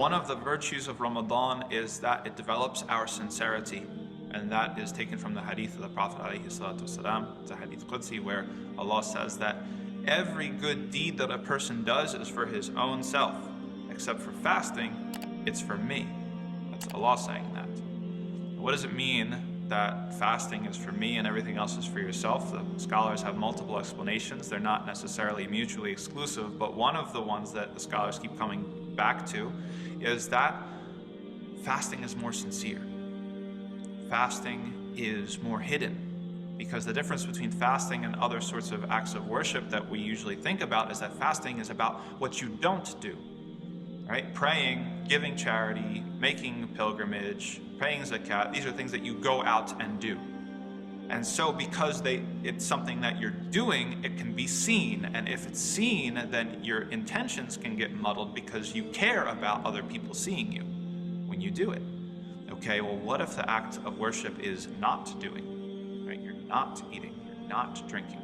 one of the virtues of Ramadan is that it develops our sincerity. And that is taken from the hadith of the Prophet ﷺ. It's a hadith Qudsi where Allah says that every good deed that a person does is for his own self, except for fasting, it's for me. That's Allah saying that. What does it mean that fasting is for me and everything else is for yourself? The scholars have multiple explanations. They're not necessarily mutually exclusive, but one of the ones that the scholars keep coming back to is that fasting is more sincere. Fasting is more hidden. Because the difference between fasting and other sorts of acts of worship that we usually think about is that fasting is about what you don't do, right? Praying, giving charity, making pilgrimage, paying zakat, these are things that you go out and do. And so because it's something that you're doing, it can be seen. And if it's seen, then your intentions can get muddled because you care about other people seeing you when you do it. Okay, well, what if the act of worship is not doing? You're not eating, you're not drinking,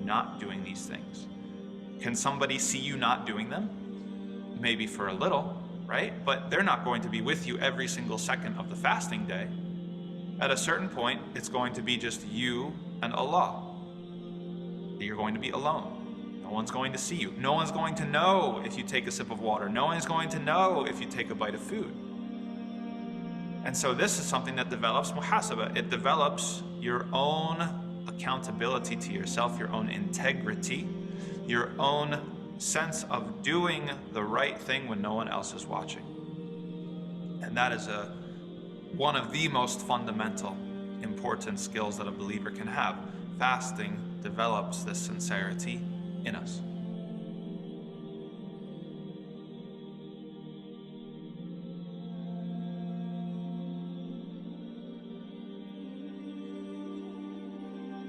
not doing these things. Can somebody see you not doing them? Maybe for a little, right? But they're not going to be with you every single second of the fasting day. At a certain point, it's going to be just you and Allah. You're going to be alone. No one's going to see you. No one's going to know if you take a sip of water. No one's going to know if you take a bite of food. And so this is something that develops muhasabah. It develops your own accountability to yourself, your own integrity, your own sense of doing the right thing when no one else is watching. And that is one of the most fundamental, important skills that a believer can have. Fasting develops this sincerity in us.